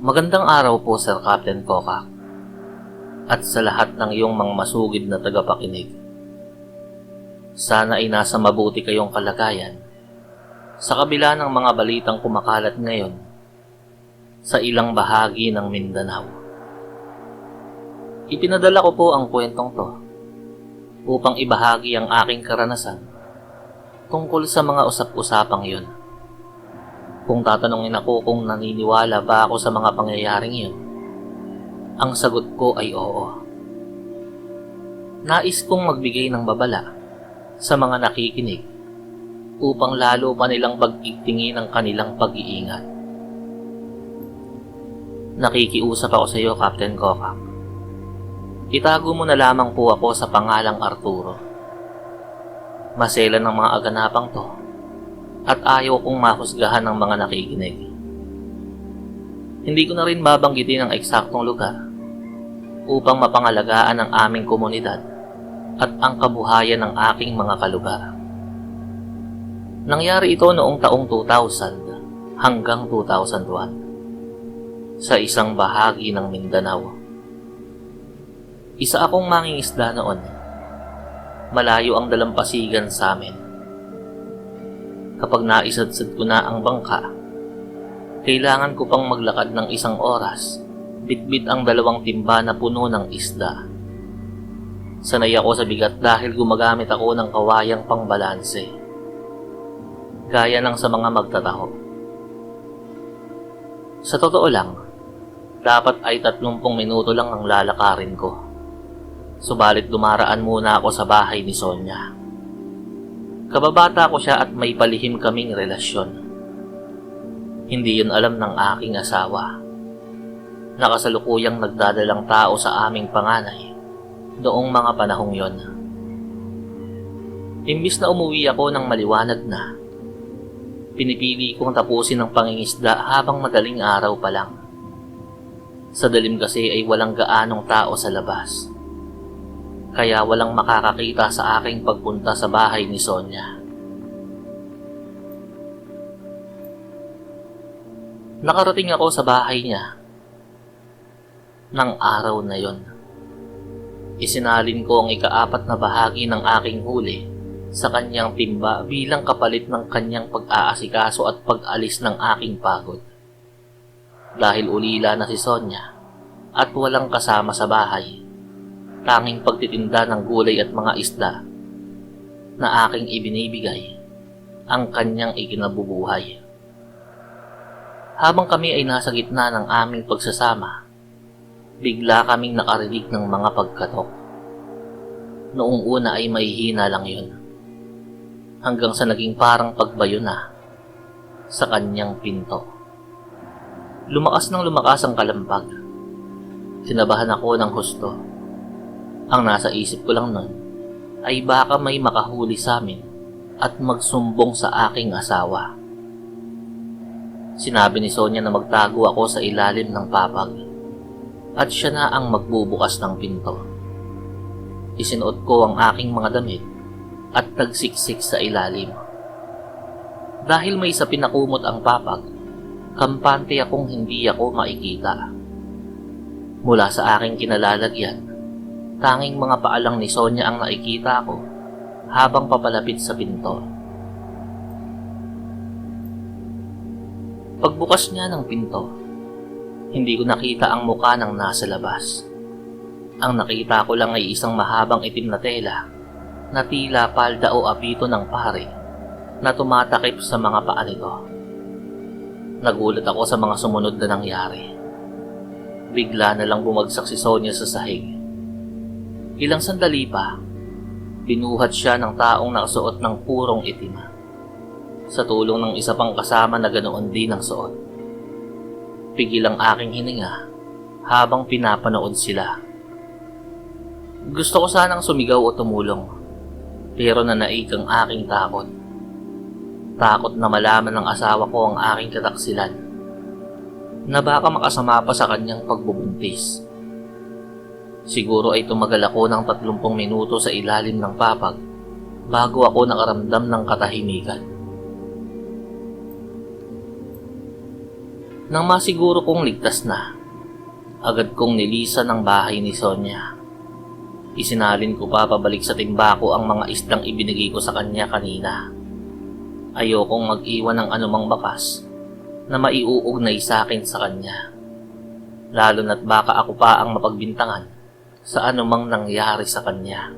Magandang araw po, Sir Captain Kokak, at sa lahat ng iyong mga masugid na tagapakinig. Sana ay nasa mabuti kayong kalagayan sa kabila ng mga balitang kumakalat ngayon sa ilang bahagi ng Mindanao. Ipinadala ko po ang kwentong to upang ibahagi ang aking karanasan tungkol sa mga usap-usapang yun. Kung tatanungin ako kung naniniwala ba ako sa mga pangyayaring yun, ang sagot ko ay oo. Nais kong magbigay ng babala sa mga nakikinig upang lalo pa nilang pag-igtingin ang kanilang pag-iingat. Nakikiusap ako sa iyo, Captain Kokak. Itago mo na lamang po ako sa pangalang Arturo. Masela ng mga aganapang to at ayaw kong mahusgahan ng mga nakikinig. Hindi ko na rin babanggitin ang eksaktong lugar upang mapangalagaan ang aming komunidad at ang kabuhayan ng aking mga kalugar. Nangyari ito noong taong 2000 hanggang 2001 sa isang bahagi ng Mindanao. Isa akong mangingisda noon. Malayo ang dalampasigan sa amin. Kapag naisadsad ko na ang bangka, kailangan ko pang maglakad ng 1 oras, bitbit ang 2 timba na puno ng isda. Sanay ako sa bigat dahil gumagamit ako ng kawayang pangbalanse, gaya ng sa mga magtataho. Sa totoo lang, dapat ay 30 minuto lang ang lalakarin ko. Subalit dumaraan muna ako sa bahay ni Sonia. Kababata ko siya at may palihim kaming relasyon. Hindi yun alam ng aking asawa. Nakasalukuyang nagdadalang tao sa aming panganay noong mga panahong yon. Imbis na umuwi ako ng maliwanag na, pinipili kong tapusin ang pangingisda habang madaling araw pa lang. Sa dilim kasi ay walang gaanong tao sa labas. Kaya walang makakakita sa aking pagpunta sa bahay ni Sonia. Nakarating ako sa bahay niya ng araw na yon. Isinalin ko ang ika-4 na bahagi ng aking huli sa kanyang timba bilang kapalit ng kanyang pag-aasikaso at pag-alis ng aking pagod. Dahil ulila na si Sonia at walang kasama sa bahay, tanging pagtitinda ng gulay at mga isda na aking ibinibigay ang kanyang ikinabubuhay. Habang kami ay nasa gitna ng aming pagsasama, bigla kaming nakarinig ng mga pagkatok. Noong una ay mahihina lang yun, hanggang sa naging parang pagbayo na sa kanyang pinto. Lumakas ng lumakas ang kalampag. Sinabahan ako ng husto. Ang nasa isip ko lang nun ay baka may makahuli sa amin at magsumbong sa aking asawa. Sinabi ni Sonia na magtago ako sa ilalim ng papag at siya na ang magbubukas ng pinto. Isinuot ko ang aking mga damit at nagsiksik sa ilalim. Dahil may sapin na kumot ang papag, kampante akong hindi ako makikita. Mula sa aking kinalalagyan, tanging mga paalang ni Sonia ang nakikita ko habang papalapit sa pinto. Pagbukas niya ng pinto, hindi ko nakita ang muka ng nasa labas. Ang nakita ko lang ay isang mahabang itim na tela na tila palda o abito ng pare na tumatakip sa mga paa nito. Nagulat ako sa mga sumunod na nangyari. Bigla na lang bumagsak si Sonia sa sahig. Ilang sandali pa, binuhat siya ng taong nakasuot ng purong itim sa tulong ng isa pang kasama na ganoon din ang suot. Pigil ang aking hininga habang pinapanood sila. Gusto ko sanang sumigaw o tumulong, pero nanaig ang aking takot. Takot na malaman ng asawa ko ang aking kataksilan, na baka makasama pa sa kanyang pagbubuntis. Siguro ay tumagal ako ng 30 minuto sa ilalim ng papag bago ako nakaramdam ng katahimikan. Nang masiguro kong ligtas na, agad kong nilisan ang bahay ni Sonia. Isinalin ko pa pabalik sa timbako ang mga isdang ibinigay ko sa kanya kanina. Ayokong mag-iwan ng anumang bakas na maiuugnay sa akin sa kanya. Lalo na't baka ako pa ang mapagbintangan sa anumang nangyari sa kanya.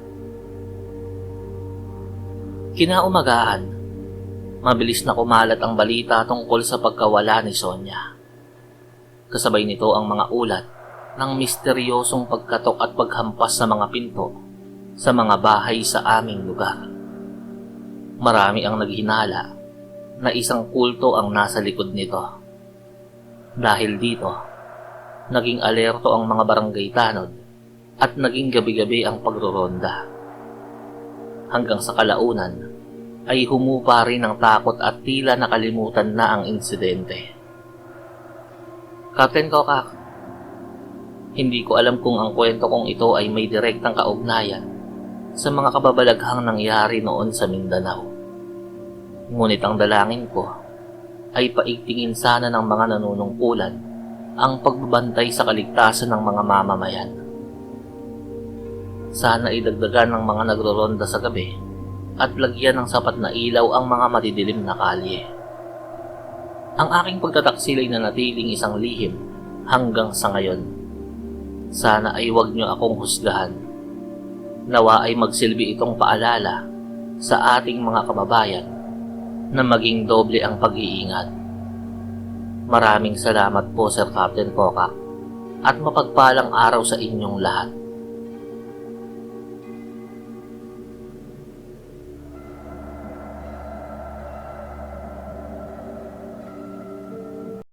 Kinaumagahan, mabilis na kumalat ang balita tungkol sa pagkawala ni Sonia. Kasabay nito ang mga ulat ng misteryosong pagkatok at paghampas sa mga pinto sa mga bahay sa aming lugar. Marami ang naghinala na isang kulto ang nasa likod nito. Dahil dito, naging alerto ang mga barangay tanod at naging gabi-gabi ang pagroronda. Hanggang sa kalaunan ay humupa rin ang takot at tila nakalimutan na ang insidente. Captain Kokak, hindi ko alam kung ang kwento kong ito ay may direktang kaugnayan sa mga kababalaghang nangyari noon sa Mindanao. Ngunit ang dalangin ko ay paigtingin sana ng mga nanunungkulan ang pagbabantay sa kaligtasan ng mga mamamayan. Sana idagdagan ng mga nagroronda sa gabi at lagyan ng sapat na ilaw ang mga madidilim na kalye. Ang aking pagtataksil ay nanatiling isang lihim hanggang sa ngayon. Sana ay huwag niyo akong husgahan. Nawa ay magsilbi itong paalala sa ating mga kababayan na maging doble ang pag-iingat. Maraming salamat po, Sir Captain Kokak, at mapagpalang araw sa inyong lahat.